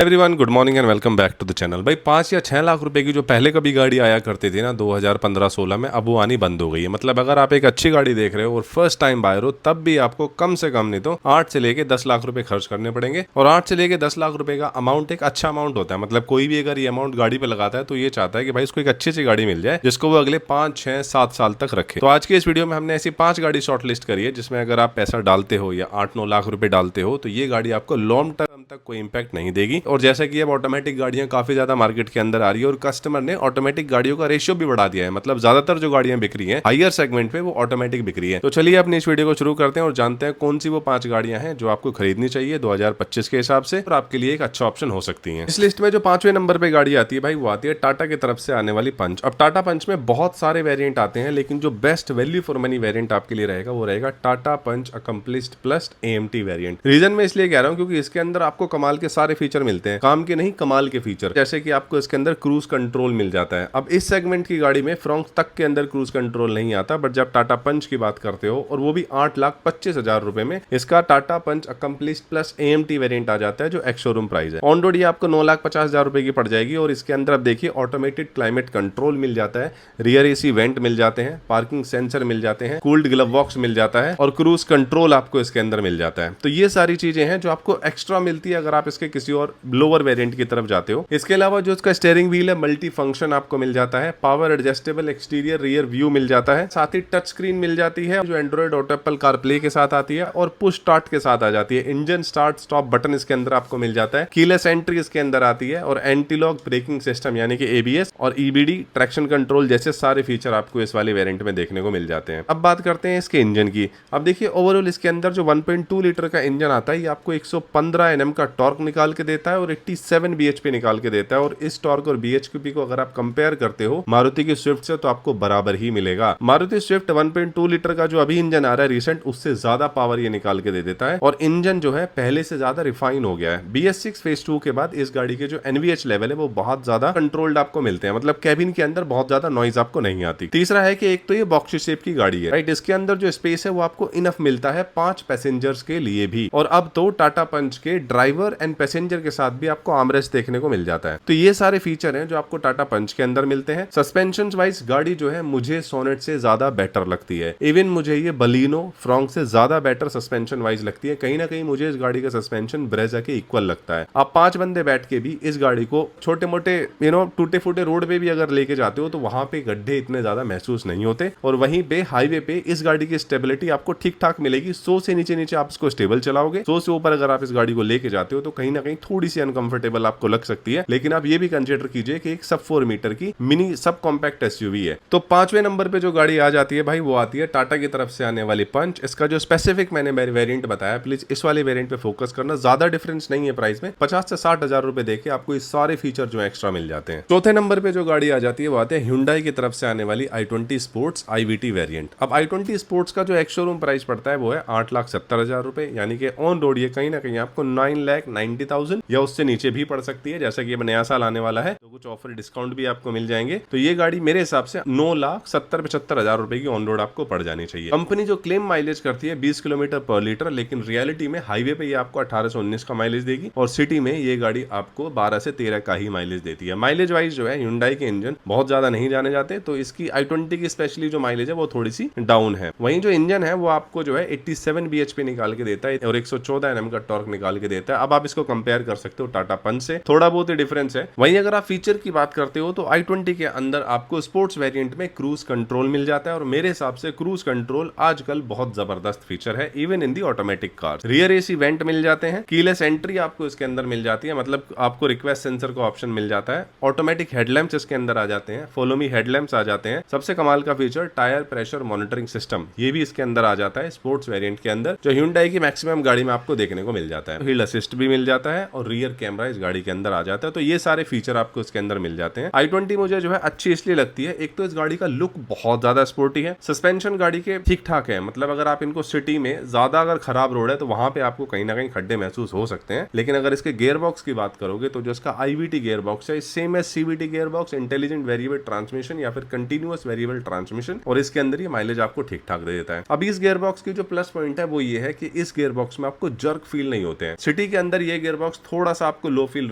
Everyone good morning and welcome back to the channel. भाई 5 या 6 लाख रुपए की जो पहले कभी गाड़ी आया करती थी ना 2015-16 में, अब वो आनी बंद हो गई है। मतलब अगर आप एक अच्छी गाड़ी देख रहे हो और फर्स्ट टाइम बायर हो, तब भी आपको कम से कम नहीं तो 8 से लेके 10 लाख रुपए खर्च करने पड़ेंगे। और 8 से लेके 10 लाख रुपए का अमाउंट एक अच्छा अमाउंट होता है। मतलब कोई भी अगर ये अमाउंट गाड़ी पे लगाता है तो ये चाहता है कि भाई उसको एक अच्छी सी गाड़ी मिल जाए जिसको वो अगले 5, 6, 7 साल तक रखे। तो आज की इस वीडियो में हमने ऐसी 5 गाड़ी शॉर्ट लिस्ट करी है जिसमें अगर आप पैसा डालते हो या 8-9 लाख रुपए डालते हो तो ये गाड़ी आपको लॉन्ग टर्म तक कोई इंपैक्ट नहीं देगी। और जैसा कि अब ऑटोमेटिक गाड़ियां काफी ज्यादा मार्केट के अंदर आ रही है और कस्टमर ने ऑटोमेटिक गाड़ियों का रेशियो भी बढ़ा दिया है। मतलब ज्यादातर जो गाड़ियां बिक रही हैं हायर सेगमेंट पे वो ऑटोमेटिक बिक रही है। तो चलिए अपनी इस वीडियो को शुरू करते हैं और जानते हैं कौन सी वो 5 गाड़ियां हैं जो आपको खरीदनी चाहिए 2025 के हिसाब से और आपके लिए एक अच्छा ऑप्शन हो सकती है। इस लिस्ट में जो 5वें नंबर पे गाड़ी आती है भाई वो आती है टाटा की तरफ से आने वाली पंच। अब टाटा पंच में बहुत सारे वेरिएंट आते हैं लेकिन जो best value for money variant आपके लिए रहेगा वो रहेगा Tata Punch accomplished plus AMT variant. Reason मैं इसलिए कह रहा हूं क्योंकि इसके अंदर आपको कमाल के सारे फीचर मिलते हैं, काम के नहीं कमाल के फीचर। जैसे कि आपको इसके अंदर क्रूज कंट्रोल मिल जाता है। अब इस सेगमेंट की गाड़ी में फ्रंट तक के अंदर क्रूज कंट्रोल नहीं आता, बट जब टाटा पंच की बात करते हो और वो भी 8,25,000 रुपए में इसका Tata Punch accomplished plus AMT variant आ जाता है जो एक्स शोरूम प्राइस है। ऑन रोड ये आपको 9,50,000 रुपए की पड़ जाएगी और इसके अंदर अब देखिए ऑटोमेटेड क्लाइमेट कंट्रोल मिल जाता है, रियर AC वेंट मिल जाते हैं, पार्किंग सेंसर मिल जाते हैं, कूल्ड ग्लव बॉक्स मिल जाता है और क्रूज कंट्रोल आपको इसके अंदर मिल जाता है। तो ये सारी चीजें हैं जो आपको एक्स्ट्रा मिलती है अगर आप इसके किसी और लोअर वेरिएंट की तरफ जाते हो। इसके अलावा जो इसका स्टीयरिंग व्हील है मल्टी फंक्शन आपको मिल जाता है, power adjustable exterior rear view मिल जाता है, साथ ही टच स्क्रीन मिल जाती है जो एंड्रॉइड ऑटो एप्पल कारप्ले के साथ आती है और पुश स्टार्ट के साथ आ जाती है। इंजन स्टार्ट स्टॉप बटन इसके अंदर आपको मिल जाता है, कीलेस एंट्री इसके अंदर आती है और एंटी लॉक ब्रेकिंग सिस्टम यानी कि ABS और EBD ट्रैक्शन कंट्रोल जैसे सारे फीचर आपको इस वाले वेरिएंट में देखने को मिल जाते हैं। अब बात करते हैं इसके इंजन की। अब देखिए ओवरऑल इसके अंदर जो 1.2 लीटर का इंजन आता है ये आपको 115 Nm का टॉर्क निकाल के देता है और 87 bhp निकाल के देता है। और इस टॉर्क और bhp को अगर आप कंपेयर करते हो मारुति की स्विफ्ट से तो आपको बराबर ही मिलेगा। मारुति स्विफ्ट 1.2 लीटर का जो अभी इंजन आ रहा है रिसेंट उससे ज्यादा पावर ये निकाल के दे देता है और इंजन जो है पहले से ज्यादा रिफाइन हो गया है। BS6 फेज 2 के बाद इस गाड़ी के जो NVH लेवल है वो बहुत ज्यादा कंट्रोल्ड आपको मिलते हैं। मतलब कैबिन के अंदर बहुत ज्यादा नॉइज आपको नहीं आती। तीसरा है कि एक तो ये बॉक्स शेप की गाड़ी है, राइट। इसके अंदर जो स्पेस है वो आपको इनफ मिलता है 5 पैसेंजर्स के लिए भी। और अब तो टाटा पंच के ड्राइवर एंड पैसेंजर के साथ भी आपको आर्मरेस्ट देखने को मिल जाता है। तो ये सारे फीचर हैं जो आपको टाटा पंच के अंदर मिलते हैं। सस्पेंशन वाइज गाड़ी जो है मुझे सोनेट से ज्यादा बेटर लगती है। इवन मुझे ये बलिनो फ्रॉन्क से ज्यादा बेटर सस्पेंशन वाइज लगती है। कहीं ना कहीं मुझे इस गाड़ी का सस्पेंशन ब्रेजा के इक्वल लगता है। आप 5 बंदे बैठ के भी इस गाड़ी को छोटे मोटे टूटे फूटे रोड पे भी अगर लेके जाते हो तो वहां पे गड्ढे इतने ज्यादा महसूस नहीं होते और वहीं पे हाईवे पे इस गाड़ी की स्टेबिलिटी आपको ठीक ठाक मिलेगी। 100 से नीचे आप इसको स्टेबल चलाओगे, 100 से ऊपर अगर आप इस गाड़ी को लेके जाते हो तो कहीं ना कहीं थोड़ी सी अनकंफर्टेबल आपको लग सकती है। लेकिन आप ये भी कंसीडर कीजिए कि एक सब 4 मीटर की मिनी सब कॉम्पैक्ट SUV है। तो 5वें नंबर पे जो गाड़ी आ जाती है भाई वो आती है टाटा की तरफ से आने वाली पंच। इसका जो स्पेसिफिक मैंने वेरिएंट बताया, प्लीज इस वाले वेरिएंट पे फोकस करना। ज्यादा डिफरेंस नहीं है प्राइस में, 50 से 60,000 रुपए देके आपको ये सारे फीचर जो एक्स्ट्रा मिल जाते हैं। चौथे नंबर पे जो गाड़ी आ जाती है वो आती है Hyundai की तरफ से आने वाली i20 स्पोर्ट्स IVT वेरिएंट। अब i20 स्पोर्ट्स का जो एक्स शोरूम प्राइस पड़ता है वो है 8,70,000 रुपए, यानी कि ऑन रोड ये कहीं ना कहीं आपको 9,90,000 या उससे नीचे भी पड़ सकती है। जैसा कि अब नया साल आने वाला है तो कुछ ऑफर डिस्काउंट भी आपको मिल जाएंगे। तो ये गाड़ी मेरे हिसाब से 9,70,75,000 रुपए की ऑन रोड आपको पड़ जानी चाहिए। कंपनी जो क्लेम माइलेज करती है 20 किलोमीटर पर लीटर, लेकिन रियलिटी में हाईवे पे ये आपको 18 से 19 का माइलेज देगी और सिटी में ये गाड़ी आपको 12 से 13 का ही माइलेज देती है। माइलेज वाइज जो है Hyundai के इंजन बहुत ज्यादा नहीं जाने जाते, तो इसकी i20 की स्पेशली जो माइलेज है वो थोड़ी सी डाउन है। वहीं जो इंजन है वो आपको जो है 87 bhp निकाल के देता है और 114 Nm का टॉर्क निकाल के देता है। अब आप इसको कंपेयर कर सकते हो टाटा पंच से, थोड़ा बहुत ही डिफरेंस है। वहीं अगर आप फीचर की बात करते हो तो i20 के अंदर आपको स्पोर्ट्स वेरिएंट में क्रूज कंट्रोल मिल जाता है और मेरे हिसाब से क्रूज कंट्रोल आजकल बहुत जबरदस्त फीचर है even in the automatic car. Rear AC vent मिल जाते हैं, कीलेस एंट्री आपको इसके अंदर मिल जाती है, मतलब आपको रिक्वेस्ट सेंसर का ऑप्शन मिल जाता है, ऑटोमेटिक हेडलैम्प्स इसके अंदर आ जाते हैं, फॉलो मी हेडलैम्प्स आ जाते हैं। सबसे कमाल का feature tyre pressure monitoring system ये भी इसके अंदर आ जाता है स्पोर्ट्स वेरिएंट के अंदर, जो Hyundai की मैक्सिमम गाड़ी में आपको देखने को मिल जाता है। हिल असिस्ट भी मिल जाता है और रियर कैमरा इस गाड़ी के अंदर आ जाता है। तो ये सारे फीचर आपको इसके अंदर मिल जाते हैं। i20 मुझे जो है अच्छी इसलिए लगती है, एक तो इस गाड़ी का लुक बहुत ज्यादा स्पोर्टी है, सस्पेंशन गाड़ी के ठीक ठाक है। मतलब अगर आप इनको सिटी में ज्यादा अगर खराब रोड है तो वहां पे आपको कहीं ना कहीं खड्डे महसूस हो सकते हैं। लेकिन अगर इसके गियर बॉक्स की बात करोगे तो जो इसका IVT गियर बॉक्स है same as CVT gear box, intelligent variable transmission या फिर कंटिन्यूअस वेरिएबल ट्रांसमिशन, और इसके अंदर ये माइलेज आपको ठीक ठाक दे देता है। अब इस गियर बॉक्स की जो प्लस पॉइंट है वो ये है कि इस गियर बॉक्स में आपको जर्क फील नहीं होते हैं। सिटी के अंदर ये गियर बॉक्स थोड़ा थोड़ा सा आपको लो फील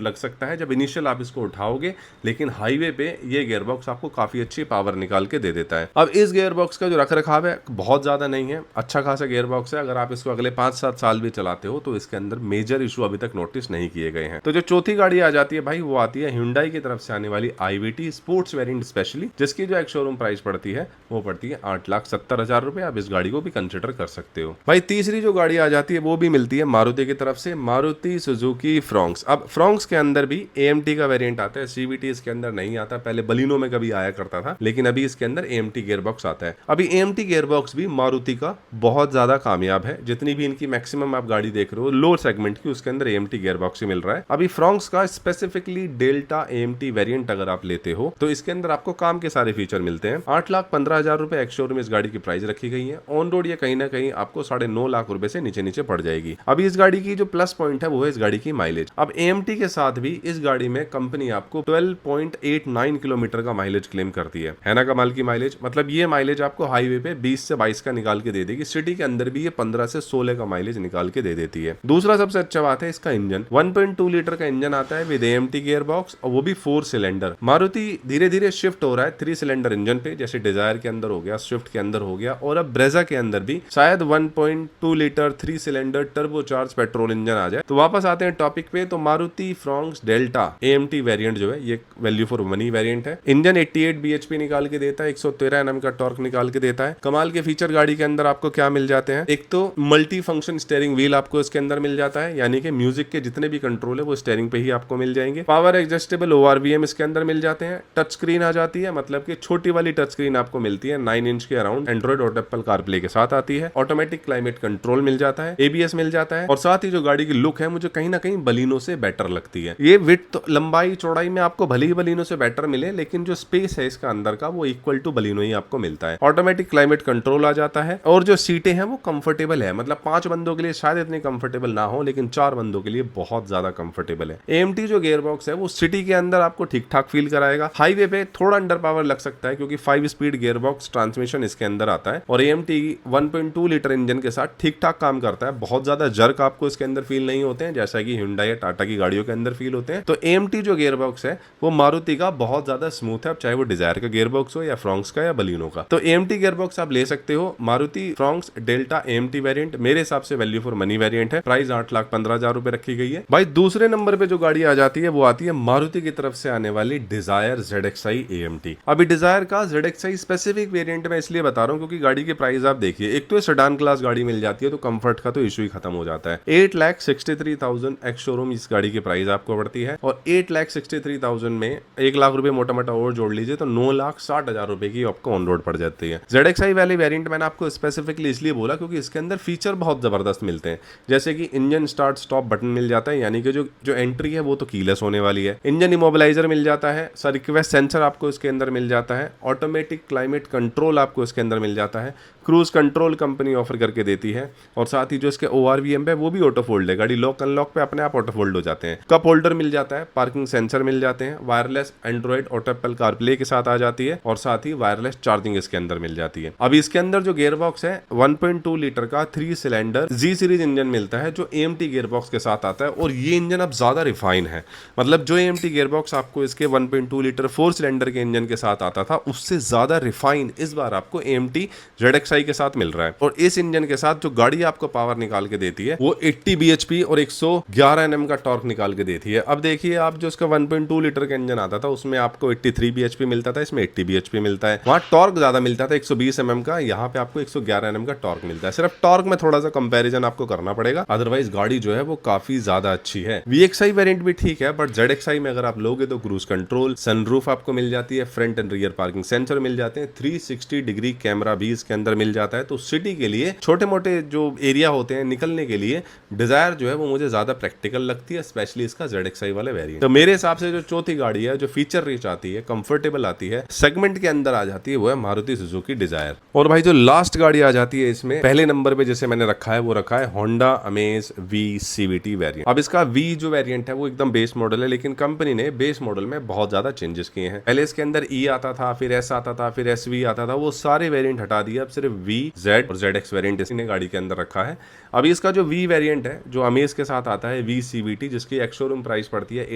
लग सकता है जब इनिशियल आप इसको उठाओगे, लेकिन हाईवे पे ये गियर बॉक्स आपको काफी अच्छी पावर निकाल के दे देता है। अब इस गियर बॉक्स का जो रख रखाव है बहुत ज्यादा नहीं है, अच्छा खासा गियर बॉक्स है। अगर आप इसको अगले 5-7 साल भी चलाते हो तो इसके अंदर मेजर इशू अभी तक नोटिस नहीं किए गए हैं। तो जो चौथी गाड़ी आ जाती है भाई, वो आती है Hyundai की तरफ से आने वाली IVT स्पोर्ट्स वेरिएंट स्पेशली, जिसकी जो एक शोरूम प्राइस पड़ती है वो पड़ती है 8,70,000 रुपए। आप इस गाड़ी को भी कंसिडर कर सकते हो। भाई तीसरी जो गाड़ी आ जाती है वो भी मिलती है मारुति की तरफ से, मारुति सुजुकी फ्रॉन्क्स। अब फ्रॉन्क्स के अंदर भी AMT का वेरिएंट आता है, CVT इसके अंदर नहीं आता। पहले बलिनो में कभी आया करता था, लेकिन अभी इसके अंदर AMT गियर बॉक्स आता है। अभी AMT गियर बॉक्स भी मारुति का बहुत ज्यादा कामयाब है। जितनी भी इनकी मैक्सिमम आप गाड़ी देख रहे हो लो सेगमेंट की, उसके अंदर AMT गियर बॉक्स ही मिल रहा है। अभी फ्रॉन्क्स का स्पेसिफिकली डेल्टा AMT वेरिएंट अगर आप लेते हो तो इसके अंदर आपको काम के सारे फीचर मिलते हैं। 8,15,000 रुपए एक्स शोरूम में इस गाड़ी की प्राइस रखी गई है। ऑन रोड ये कहीं ना कहीं आपको 9.5 लाख रुपए से नीचे नीचे पड़ जाएगी। अभी इस गाड़ी की जो प्लस पॉइंट है वो है इस गाड़ी की माइलेज। अब AMT के साथ भी इस गाड़ी में कंपनी आपको 12.89 किलोमीटर का माइलेज क्लेम करती है ना कमाल की माइलेज। मतलब ये माइलेज आपको हाईवे पे 20 से 22 का निकाल के दे देगी, सिटी के अंदर भी ये 15 से 16 का माइलेज निकाल के दे देती है। दूसरा सबसे अच्छा बात है इसका इंजन, 1.2 लीटर का इंजन आता है विद AMT गियर बॉक्स, और वो भी 4 सिलेंडर। मारुति धीरे धीरे शिफ्ट हो रहा है 3 सिलेंडर इंजन पे, जैसे डिजायर के अंदर हो गया, स्विफ्ट के अंदर हो गया, और अब ब्रेजा के अंदर भी शायद 1.2 litre 3 cylinder turbocharge petrol engine आ जाए। तो वापस आते हैं टॉपिक पे। तो Maruti Fronx Delta AMT variant जो है ये वैल्यू फॉर मनी वेरिएंट है। इंजन 88 bhp निकाल के देता है, 113 Nm का टॉर्क निकाल के देता है। कमाल के फीचर गाड़ी के अंदर आपको क्या मिल जाते हैं, एक तो मल्टी फंक्शन स्टीयरिंग व्हील आपको इसके अंदर मिल जाता है, यानी कि म्यूजिक के जितने भी कंट्रोल है वो स्टीयरिंग पे ही आपको मिल जाएंगे। पावर एडजस्टेबल ORVM इसके अंदर मिल जाते हैं। टच स्क्रीन आ जाती है, मतलब कि छोटी वाली टच स्क्रीन आपको मिलती है 9 इंच के अराउंड, एंड्रॉइड और एप्पल कारप्ले के साथ आती है। ऑटोमेटिक क्लाइमेट कंट्रोल मिल जाता है, ABS मिल जाता है, और साथ ही जो गाड़ी की लुक है मुझे कहीं ना कहीं बलिनो से बेटर लगती है। ये विड्थ तो लंबाई चौड़ाई में आपको भले ही बलिनो से बेटर मिले, लेकिन जो स्पेस है इसका अंदर का वो इक्वल टू बलिनो ही आपको मिलता है। ऑटोमेटिक क्लाइमेट कंट्रोल आ जाता है, और जो सीटें हैं वो कंफर्टेबल है। मतलब 5 बंदों के लिए शायद इतनी कंफर्टेबल ना हो, लेकिन 4 बंदों के लिए बहुत ज्यादा कंफर्टेबल है। AMT जो गियर बॉक्स है वो सिटी के अंदर आपको ठीक ठाक फील कराएगा। हाईवे पे थोड़ा अंडर पावर लग सकता है क्योंकि 5 स्पीड गियर बॉक्स ट्रांसमिशन इसके अंदर आता है, और AMT 1.2 लीटर इंजन के साथ ठीक ठाक काम करता है। बहुत ज्यादा जर्क आपको इसके अंदर फील नहीं होते हैं जैसा कि Hyundai या टाटा की गाड़ियों के अंदर फील होते हैं। तो AMT जो गियर बॉक्स है वो मारुति का बहुत ज्यादा स्मूथ है, चाहे वो डिजायर का गियर बॉक्स हो या फ्रॉन्क्स का या बलिनो का। तो AMT गियर बॉक्स आप ले सकते हो। Maruti Fronx Delta AMT variant मेरे हिसाब से वैल्यू फॉर मनी वेरिएंट है। प्राइस 8,15,000 रुपए रखी गई है। भाई दूसरे नंबर पे जो गाड़ी आ जाती है वो आती है मारुति की तरफ से आने वाली डिजायर ZXi AMT। अभी डिजायर का ZXi स्पेसिफिक वेरिएंट में इसलिए बता रहा हूँ क्योंकि गाड़ी के प्राइस आप देखिए, एक तो सेडान क्लास गाड़ी मिल जाती है तो कंफर्ट का तो इशू ही खत्म हो जाता है। 8,63,000 एक्स शोरूम इस गाड़ी की प्राइस आपको पड़ती है, और 8,63,000 में 1 लाख रुपए मोटा मोटा और जोड़ लीजिए तो 9,60,000 रुपए की आपको ऑन रोड पड़ जाती है। ZXi वाली वेरिएंट मैंने आपको स्पेसिफिकली इसलिए बोला क्योंकि इसके अंदर फीचर बहुत जबरदस्त मिलते हैं, जैसे कि इंजन स्टार्ट स्टॉप बटन मिल जाता है, यानी कि जो एंट्री है वो तो कीलेस होने वाली है। इंजन इमोबिलाइजर मिल जाता है, रिक्वेस्ट सेंसर आपको इसके अंदर मिल जाता है, ऑटोमेटिक क्लाइमेट कंट्रोल आपको इसके अंदर मिल जाता है, क्रूज कंट्रोल कंपनी ऑफर करके देती है, और साथ ही जो इसके ORVM है वो भी ऑटो फोल्ड है। गाड़ी लॉक अनलॉक पे अपने आप ऑटो फोल्ड हो जाते हैं। कप होल्डर मिल जाता है, पार्किंग सेंसर मिल जाते हैं, वायरलेस एंड्रॉइड और एप्पल कारप्ले के साथ आ जाती है, और साथ ही वायरलेस चार्जिंग इसके अंदर मिल जाती है। अभी इसके अंदर जो गियर बॉक्स है 1.2 लीटर का 3 सिलेंडर G सीरीज इंजन मिलता है जो AMT गियर बॉक्स के साथ आता है, और ये इंजन अब ज्यादा रिफाइन है। मतलब जो AMT गियर बॉक्स आपको इसके 1.2 लीटर 4 सिलेंडर के इंजन के साथ आता था उससे ज्यादा रिफाइन इस बार आपको AMT ZXi के साथ मिल रहा है। और इस इंजन के साथ जो गाड़ी आपको पावर निकाल के देती है वो 80 bhp और 111 Nm का टॉर्क निकाल के देती है। अब देखिए आप जो इसका 1.2 लीटर का इंजन आता था उसमें आपको 83 bhp मिलता था, इसमें 80 bhp मिलता है। वहां टॉर्क ज्यादा मिलता था 120 mm का, यहाँ पे आपको 111 Nm का टॉर्क मिलता है। सिर्फ टॉर्क में थोड़ा सा कंपैरिजन आपको करना पड़ेगा, अदरवाइज गाड़ी जो है वो काफी ज्यादा अच्छी है। VXi वेरिएंट भी ठीक है, बट ZXi में अगर आप लोगे तो क्रूज कंट्रोल, सनरूफ आपको मिल जाती है, front and rear parking sensor मिल जाते हैं, 360 डिग्री कैमरा भी इसके अंदर मिल जाता है। तो सिटी के लिए छोटे मोटे जो एरिया होते हैं निकलने के लिए डिजायर जो है वो मुझे ज्यादा प्रैक्टिकल लगती है, स्पेशली इसका ZXi वाले वेरिएंट। तो मेरे हिसाब से जो चौथी गाड़ी है जो फीचर रिच आती है, कंफर्टेबल आती है, सेगमेंट के अंदर आ जाती है, वो है मारुति सुजुकी डिजायर। और भाई जो लास्ट गाड़ी आ जाती है इसमें पहले नंबर पे जैसे मैंने रखा है वो रखा है Honda amaze V CVT variant. अब इसका V जो वेरिएंट है वो एकदम बेस मॉडल है, लेकिन कंपनी ने बेस मॉडल में बहुत ज्यादा चेंजेस किए हैं। पहले इसके अंदर E आता था, फिर S आता था, फिर SV आता था, वो सारे वेरिएंट हटा दिए, अब सिर्फ V, Z और ZX वेरिएंट इसने गाड़ी के अंदर रखा है। अभी इसका जो V वेरिएंट है जो अमेज के साथ आता है V CVT CVT, जिसकी एक्स शोरूम प्राइस पड़ती है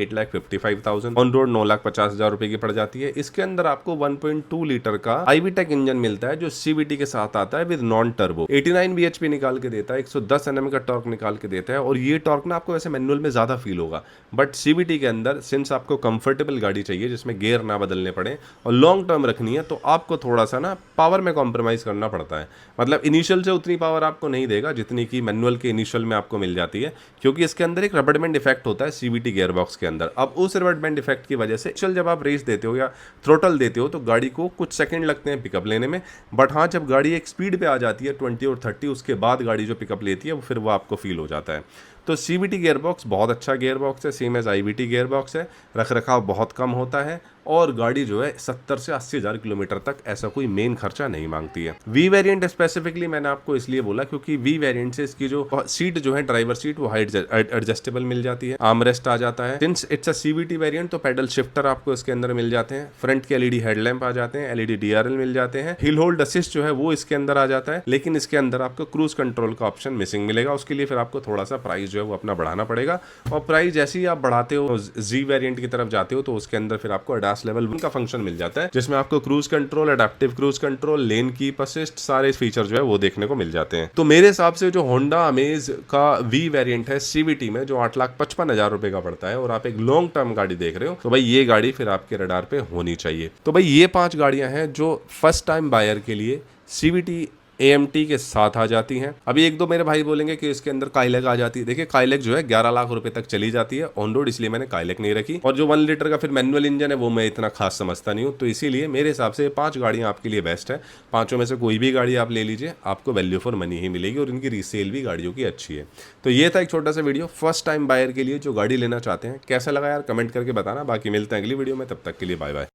8,55,000, ऑन रोड 9,50,000 रुपए की पड़ जाती है। इसके अंदर आपको 1.2 लीटर का IVTEC इंजन मिलता है जो CVT के साथ आता है विद नॉन टर्बो। 89 bhp निकाल के देता है, 110 Nm का टॉर्क निकाल के देता है। और ये टॉर्क ना आपको वैसे मैनुअल में ज्यादा फील होगा, बट CVT के अंदर सिंस आपको कंफर्टेबल गाड़ी चाहिए जिसमें गियर ना बदलने पड़े और लॉन्ग टर्म रखनी है, तो आपको थोड़ा सा ना पावर में कॉम्प्रोमाइज करना पड़ता है। मतलब इनिशियल से उतनी पावर आपको नहीं देगा जितनी कि मैनुअल के इनिशियल में आपको मिल जाती है, क्योंकि इसके अंदर एक रबड़ बैंड इफेक्ट होता है CVT गियर बॉक्स के अंदर। अब उस रबड़ बैंड इफेक्ट की वजह से जब आप रेस देते हो या थ्रोटल देते हो तो गाड़ी को कुछ सेकंड लगते हैं पिकअप लेने में, बट हाँ जब गाड़ी एक स्पीड पे आ जाती है 20 और 30, उसके बाद गाड़ी जो पिकअप लेती है फिर वो आपको फील हो जाता है। तो CVT गियर बॉक्स बहुत अच्छा गियर बॉक्स है, same as IVT gear box है, रख रखाव बहुत कम होता है और गाड़ी जो है 70 से 80 हज़ार किलोमीटर तक ऐसा कोई मेन खर्चा नहीं मांगती है। V वेरिएंट स्पेसिफिकली मैंने आपको इसलिए बोला क्योंकि V वेरिएंट से इसकी जो सीट जो है ड्राइवर सीट वो हाइट एडजस्टेबल मिल जाती है, आर्मरेस्ट आ जाता है। Since it's a CVT variant तो पेडल शिफ्टर आपको इसके अंदर मिल जाते हैं, फ्रंट के LED हेडलैम्प आ जाते हैं, LED DRL मिल जाते हैं, हिल होल्ड असिस्ट जो है वो इसके अंदर आ जाता है। लेकिन इसके अंदर आपको क्रूज कंट्रोल का ऑप्शन मिसिंग मिलेगा, उसके लिए फिर आपको थोड़ा सा प्राइस जो है वो अपना बढ़ाना पड़ेगा। और प्राइस जैसे ही आप बढ़ाते हो Z वेरिएंट की तरफ जाते हो तो उसके अंदर फिर आपको ADAS लेवल 1 का फंक्शन मिल जाता है, जिसमें आपको cruise control, adaptive cruise control, lane keep assist सारे फीचर जो है वो देखने को मिल जाते हैं। तो मेरे हिसाब से जो होंडा अमेज का V वेरिएंट है CVT में जो 8,55,000 रुपए का पड़ता है और आप एक लॉन्ग टर्म गाड़ी देख रहे हो, तो भाई ये गाड़ी फिर आपके रडार पे होनी चाहिए। तो भाई ये 5 गाड़ियां हैं जो फर्स्ट टाइम बायर के लिए CVT AMT के साथ आ जाती हैं। अभी एक दो मेरे भाई बोलेंगे कि इसके अंदर काइलैक आ जाती है। देखिए काइलैक जो है 11 लाख रुपए तक चली जाती है ऑन रोड, इसलिए मैंने काइलैक नहीं रखी। और जो 1 लीटर का फिर मैनुअल इंजन है वो मैं इतना खास समझता नहीं हूँ, तो इसीलिए मेरे हिसाब से 5 गाड़ियाँ आपके लिए बेस्ट है। पांचों में से कोई भी गाड़ी आप ले लीजिए, आपको वैल्यू फॉर मनी ही मिलेगी और इनकी रीसेल भी गाड़ियों की अच्छी है। तो ये था एक छोटा सा वीडियो फर्स्ट टाइम बायर के लिए जो गाड़ी लेना चाहते हैं। कैसा लगा यार कमेंट करके बताना। बाकी मिलते हैं अगली वीडियो में, तब तक के लिए बाय बाय।